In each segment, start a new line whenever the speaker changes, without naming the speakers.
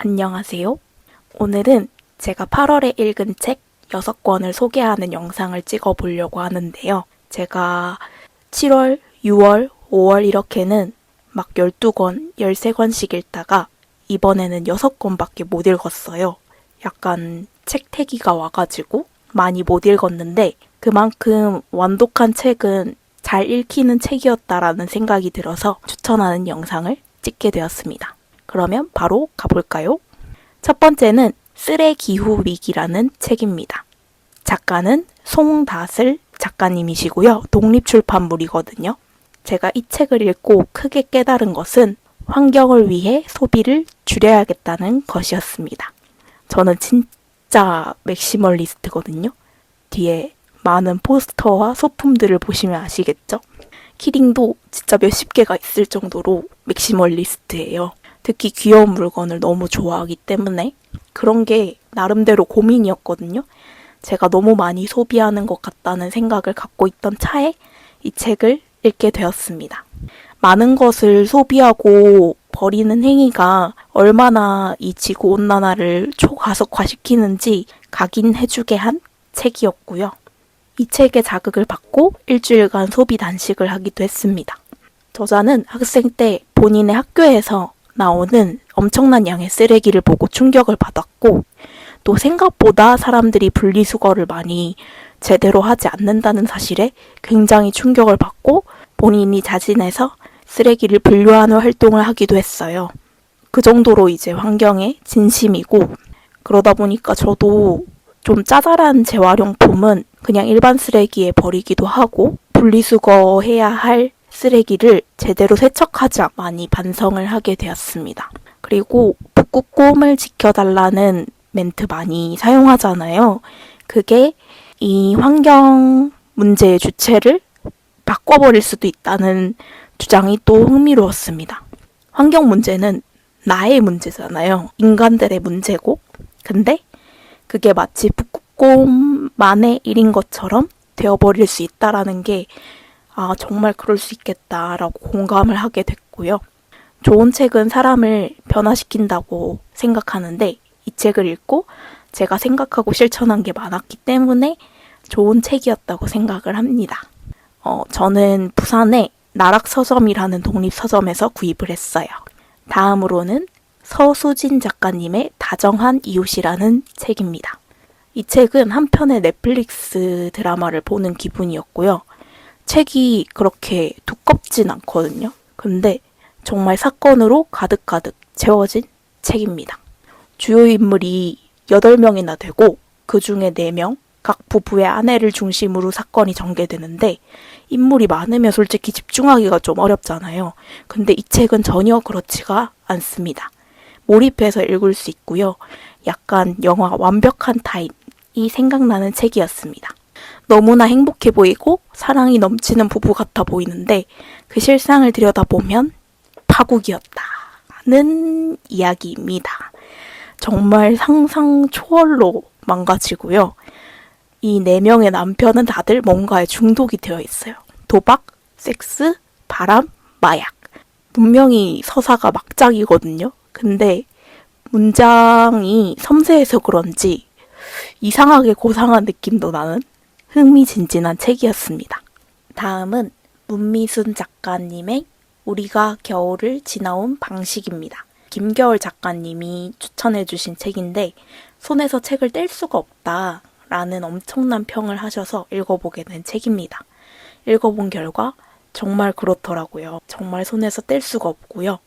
안녕하세요. 오늘은 제가 8월에 읽은 책 6권을 소개하는 영상을 찍어 보려고 하는데요. 제가 7월, 6월, 5월 이렇게는 막 12권, 13권씩 읽다가 이번에는 6권밖에 못 읽었어요. 약간 책태기가 와가지고 많이 못 읽었는데 그만큼 완독한 책은 잘 읽히는 책이었다라는 생각이 들어서 추천하는 영상을 찍게 되었습니다. 그러면 바로 가볼까요? 첫 번째는 쓰레기후 위기라는 책입니다. 작가는 송다슬 작가님이시고요. 독립출판물이거든요. 제가 이 책을 읽고 크게 깨달은 것은 환경을 위해 소비를 줄여야겠다는 것이었습니다. 저는 진짜 맥시멀리스트거든요. 뒤에 많은 포스터와 소품들을 보시면 아시겠죠? 키링도 진짜 몇십 개가 있을 정도로 맥시멀리스트예요. 특히 귀여운 물건을 너무 좋아하기 때문에 그런 게 나름대로 고민이었거든요. 제가 너무 많이 소비하는 것 같다는 생각을 갖고 있던 차에 이 책을 읽게 되었습니다. 많은 것을 소비하고 버리는 행위가 얼마나 이 지구온난화를 초가속화시키는지 각인해주게 한 책이었고요. 이 책의 자극을 받고 일주일간 소비 단식을 하기도 했습니다. 저자는 학생 때 본인의 학교에서 나오는 엄청난 양의 쓰레기를 보고 충격을 받았고 또 생각보다 사람들이 분리수거를 많이 제대로 하지 않는다는 사실에 굉장히 충격을 받고 본인이 자진해서 쓰레기를 분류하는 활동을 하기도 했어요. 그 정도로 이제 환경에 진심이고 그러다 보니까 저도 좀 짜잘한 재활용품은 그냥 일반 쓰레기에 버리기도 하고 분리수거해야 할 쓰레기를 제대로 세척하지 많이 반성을 하게 되었습니다. 그리고 북극곰을 지켜달라는 멘트 많이 사용하잖아요. 그게 이 환경 문제의 주체를 바꿔버릴 수도 있다는 주장이 또 흥미로웠습니다. 환경 문제는 나의 문제잖아요. 인간들의 문제고. 근데 그게 마치 북극곰만의 일인 것처럼 되어버릴 수 있다라는 게 정말 그럴 수 있겠다라고 공감을 하게 됐고요. 좋은 책은 사람을 변화시킨다고 생각하는데 이 책을 읽고 제가 생각하고 실천한 게 많았기 때문에 좋은 책이었다고 생각을 합니다. 저는 부산의 나락서점이라는 독립서점에서 구입을 했어요. 다음으로는 서수진 작가님의 다정한 이웃이라는 책입니다. 이 책은 한 편의 넷플릭스 드라마를 보는 기분이었고요. 책이 그렇게 두껍진 않거든요. 근데 정말 사건으로 가득가득 채워진 책입니다. 주요 인물이 8명이나 되고 그 중에 4명, 각 부부의 아내를 중심으로 사건이 전개되는데 인물이 많으면 솔직히 집중하기가 좀 어렵잖아요. 근데 이 책은 전혀 그렇지가 않습니다. 몰입해서 읽을 수 있고요. 약간 영화 완벽한 타임이 생각나는 책이었습니다. 너무나 행복해 보이고 사랑이 넘치는 부부 같아 보이는데 그 실상을 들여다보면 파국이었다는 이야기입니다. 정말 상상 초월로 망가지고요. 이 4명의 남편은 다들 뭔가에 중독이 되어 있어요. 도박, 섹스, 바람, 마약. 분명히 서사가 막장이거든요. 근데 문장이 섬세해서 그런지 이상하게 고상한 느낌도 나는 흥미진진한 책이었습니다. 다음은 문미순 작가님의 우리가 겨울을 지나온 방식입니다. 김겨울 작가님이 추천해주신 책인데 손에서 책을 뗄 수가 없다라는 엄청난 평을 하셔서 읽어보게 된 책입니다. 읽어본 결과 정말 그렇더라고요. 정말 손에서 뗄 수가 없고요.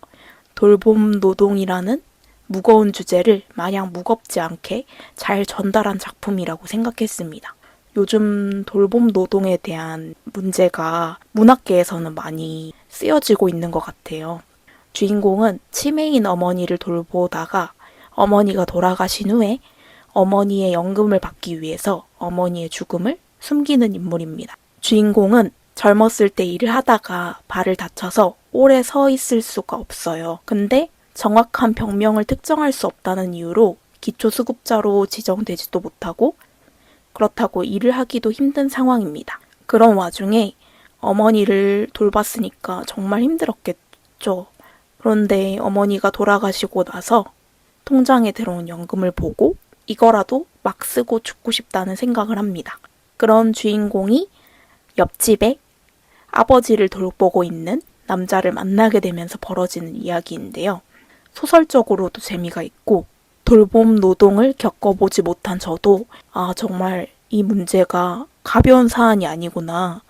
돌봄 노동이라는 무거운 주제를 마냥 무겁지 않게 잘 전달한 작품이라고 생각했습니다. 요즘 돌봄 노동에 대한 문제가 문학계에서는 많이 쓰여지고 있는 것 같아요. 주인공은 치매인 어머니를 돌보다가 어머니가 돌아가신 후에 어머니의 연금을 받기 위해서 어머니의 죽음을 숨기는 인물입니다. 주인공은 젊었을 때 일을 하다가 발을 다쳐서 오래 서 있을 수가 없어요. 근데 정확한 병명을 특정할 수 없다는 이유로 기초수급자로 지정되지도 못하고 그렇다고 일을 하기도 힘든 상황입니다. 그런 와중에 어머니를 돌봤으니까 정말 힘들었겠죠. 그런데 어머니가 돌아가시고 나서 통장에 들어온 연금을 보고 이거라도 막 쓰고 죽고 싶다는 생각을 합니다. 그런 주인공이 옆집에 아버지를 돌보고 있는 남자를 만나게 되면서 벌어지는 이야기인데요. 소설적으로도 재미가 있고 돌봄 노동을 겪어보지 못한 저도 정말 이 문제가 가벼운 사안이 아니구나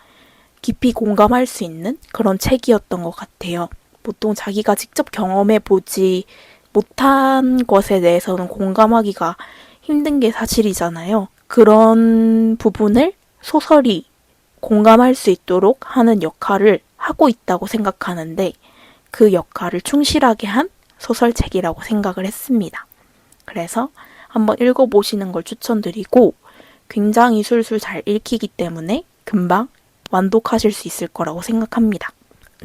깊이 공감할 수 있는 그런 책이었던 것 같아요. 보통 자기가 직접 경험해보지 못한 것에 대해서는 공감하기가 힘든 게 사실이잖아요. 그런 부분을 소설이 공감할 수 있도록 하는 역할을 하고 있다고 생각하는데 그 역할을 충실하게 한 소설책이라고 생각을 했습니다. 그래서 한번 읽어보시는 걸 추천드리고 굉장히 술술 잘 읽히기 때문에 금방 완독하실 수 있을 거라고 생각합니다.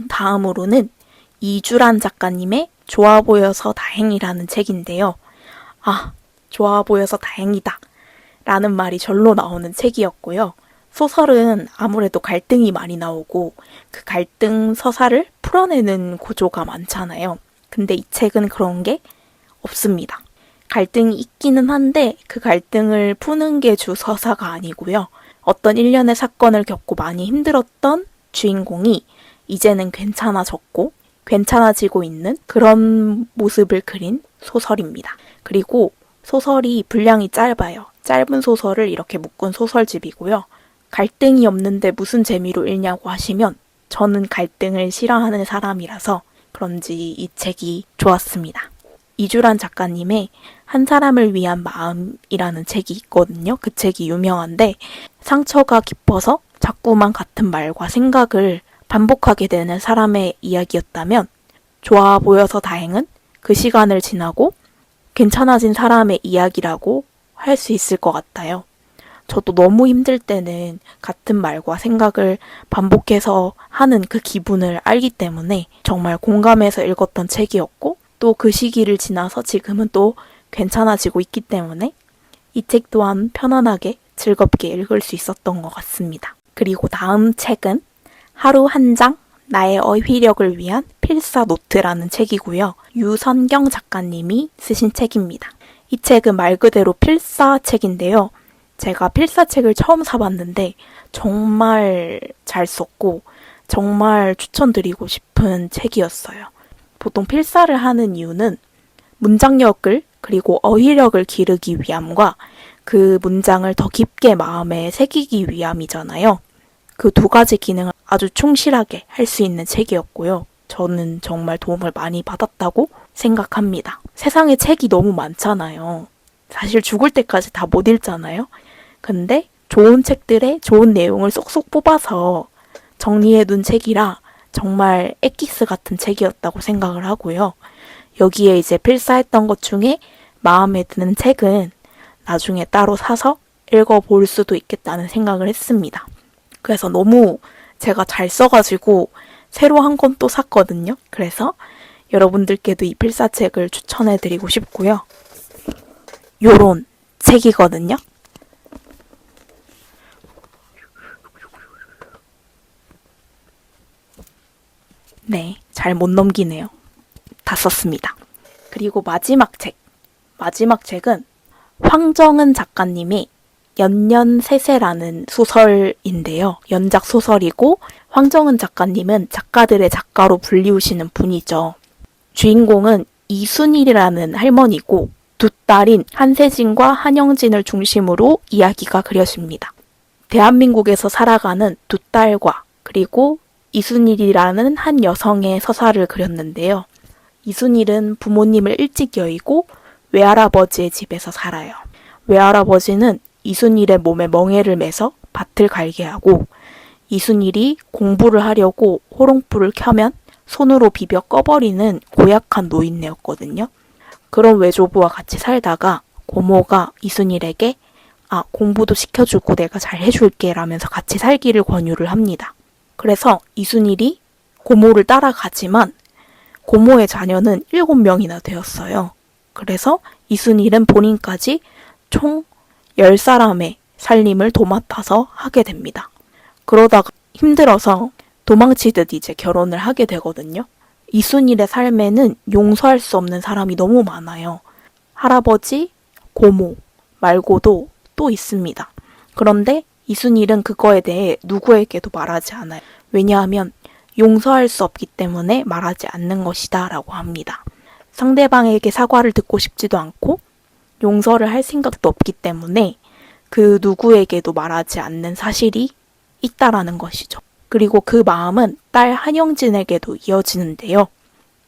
다음으로는 이주란 작가님의 좋아 보여서 다행이라는 책인데요. 좋아 보여서 다행이다 라는 말이 절로 나오는 책이었고요. 소설은 아무래도 갈등이 많이 나오고 그 갈등 서사를 풀어내는 구조가 많잖아요. 근데 이 책은 그런 게 없습니다. 갈등이 있기는 한데 그 갈등을 푸는 게 주 서사가 아니고요. 어떤 일련의 사건을 겪고 많이 힘들었던 주인공이 이제는 괜찮아졌고 괜찮아지고 있는 그런 모습을 그린 소설입니다. 그리고 소설이 분량이 짧아요. 짧은 소설을 이렇게 묶은 소설집이고요. 갈등이 없는데 무슨 재미로 읽냐고 하시면 저는 갈등을 싫어하는 사람이라서 그런지 이 책이 좋았습니다. 이주란 작가님의 한 사람을 위한 마음이라는 책이 있거든요. 그 책이 유명한데 상처가 깊어서 자꾸만 같은 말과 생각을 반복하게 되는 사람의 이야기였다면 좋아 보여서 다행은 그 시간을 지나고 괜찮아진 사람의 이야기라고 할 수 있을 것 같아요. 저도 너무 힘들 때는 같은 말과 생각을 반복해서 하는 그 기분을 알기 때문에 정말 공감해서 읽었던 책이었고 또 그 시기를 지나서 지금은 또 괜찮아지고 있기 때문에 이 책 또한 편안하게 즐겁게 읽을 수 있었던 것 같습니다. 그리고 다음 책은 하루 한 장 나의 어휘력을 위한 필사 노트라는 책이고요. 유선경 작가님이 쓰신 책입니다. 이 책은 말 그대로 필사책인데요. 제가 필사책을 처음 사봤는데 정말 잘 썼고 정말 추천드리고 싶은 책이었어요. 보통 필사를 하는 이유는 문장력을 그리고 어휘력을 기르기 위함과 그 문장을 더 깊게 마음에 새기기 위함이잖아요. 그 두 가지 기능을 아주 충실하게 할 수 있는 책이었고요. 저는 정말 도움을 많이 받았다고 생각합니다. 세상에 책이 너무 많잖아요. 사실 죽을 때까지 다 못 읽잖아요. 근데 좋은 책들의 좋은 내용을 쏙쏙 뽑아서 정리해둔 책이라 정말 엑기스 같은 책이었다고 생각을 하고요. 여기에 이제 필사했던 것 중에 마음에 드는 책은 나중에 따로 사서 읽어볼 수도 있겠다는 생각을 했습니다. 그래서 너무 제가 잘 써가지고 새로 한 권 또 샀거든요. 그래서 여러분들께도 이 필사책을 추천해드리고 싶고요. 요런 책이거든요. 네, 잘 못 넘기네요. 다 썼습니다. 그리고 마지막 책은 황정은 작가님의 연년세세라는 소설인데요. 연작 소설이고 황정은 작가님은 작가들의 작가로 불리우시는 분이죠. 주인공은 이순일이라는 할머니고 두 딸인 한세진과 한영진을 중심으로 이야기가 그려집니다. 대한민국에서 살아가는 두 딸과 그리고 이순일이라는 한 여성의 서사를 그렸는데요. 이순일은 부모님을 일찍 여의고 외할아버지의 집에서 살아요. 외할아버지는 이순일의 몸에 멍에를 매서 밭을 갈게 하고 이순일이 공부를 하려고 호롱불을 켜면 손으로 비벼 꺼버리는 고약한 노인네였거든요. 그런 외조부와 같이 살다가 고모가 이순일에게 공부도 시켜주고 내가 잘 해줄게 라면서 같이 살기를 권유를 합니다. 그래서 이순일이 고모를 따라가지만 고모의 자녀는 7명이나 되었어요. 그래서 이순일은 본인까지 총 10사람의 살림을 도맡아서 하게 됩니다. 그러다가 힘들어서 도망치듯 이제 결혼을 하게 되거든요. 이순일의 삶에는 용서할 수 없는 사람이 너무 많아요. 할아버지, 고모 말고도 또 있습니다. 그런데 이순일은 그거에 대해 누구에게도 말하지 않아요. 왜냐하면 용서할 수 없기 때문에 말하지 않는 것이다 라고 합니다. 상대방에게 사과를 듣고 싶지도 않고 용서를 할 생각도 없기 때문에 그 누구에게도 말하지 않는 사실이 있다라는 것이죠. 그리고 그 마음은 딸 한영진에게도 이어지는데요.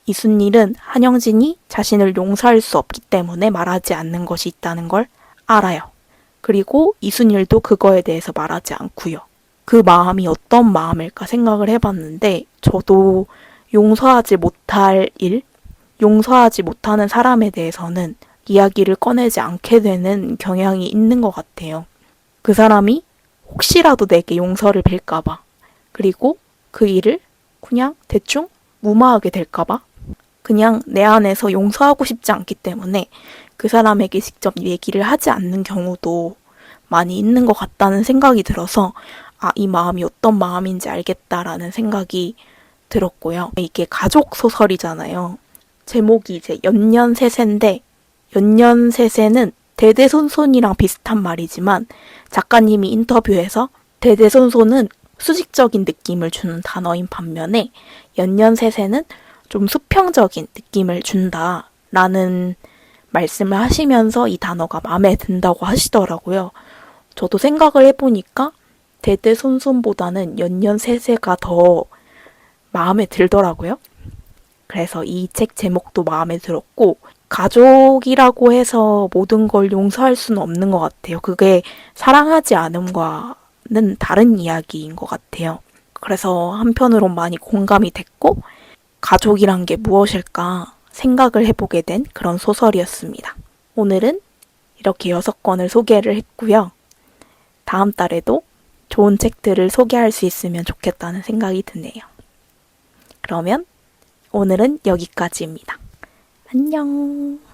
이순일은 한영진이 자신을 용서할 수 없기 때문에 말하지 않는 것이 있다는 걸 알아요. 그리고 이순일도 그거에 대해서 말하지 않고요. 그 마음이 어떤 마음일까 생각을 해봤는데 저도 용서하지 못할 일, 용서하지 못하는 사람에 대해서는 이야기를 꺼내지 않게 되는 경향이 있는 것 같아요. 그 사람이 혹시라도 내게 용서를 빌까봐, 그리고 그 일을 그냥 대충 무마하게 될까봐, 그냥 내 안에서 용서하고 싶지 않기 때문에 그 사람에게 직접 얘기를 하지 않는 경우도 많이 있는 것 같다는 생각이 들어서 이 마음이 어떤 마음인지 알겠다라는 생각이 들었고요. 이게 가족 소설이잖아요. 제목이 이제 연년세세인데 연년세세는 대대손손이랑 비슷한 말이지만 작가님이 인터뷰에서 대대손손은 수직적인 느낌을 주는 단어인 반면에 연년세세는 좀 수평적인 느낌을 준다라는 말씀을 하시면서 이 단어가 마음에 든다고 하시더라고요. 저도 생각을 해보니까 대대손손보다는 연년세세가 더 마음에 들더라고요. 그래서 이 책 제목도 마음에 들었고 가족이라고 해서 모든 걸 용서할 수는 없는 것 같아요. 그게 사랑하지 않음과는 다른 이야기인 것 같아요. 그래서 한편으론 많이 공감이 됐고 가족이란 게 무엇일까 생각을 해보게 된 그런 소설이었습니다. 오늘은 이렇게 6권을 소개를 했고요. 다음 달에도 좋은 책들을 소개할 수 있으면 좋겠다는 생각이 드네요. 그러면 오늘은 여기까지입니다. 안녕.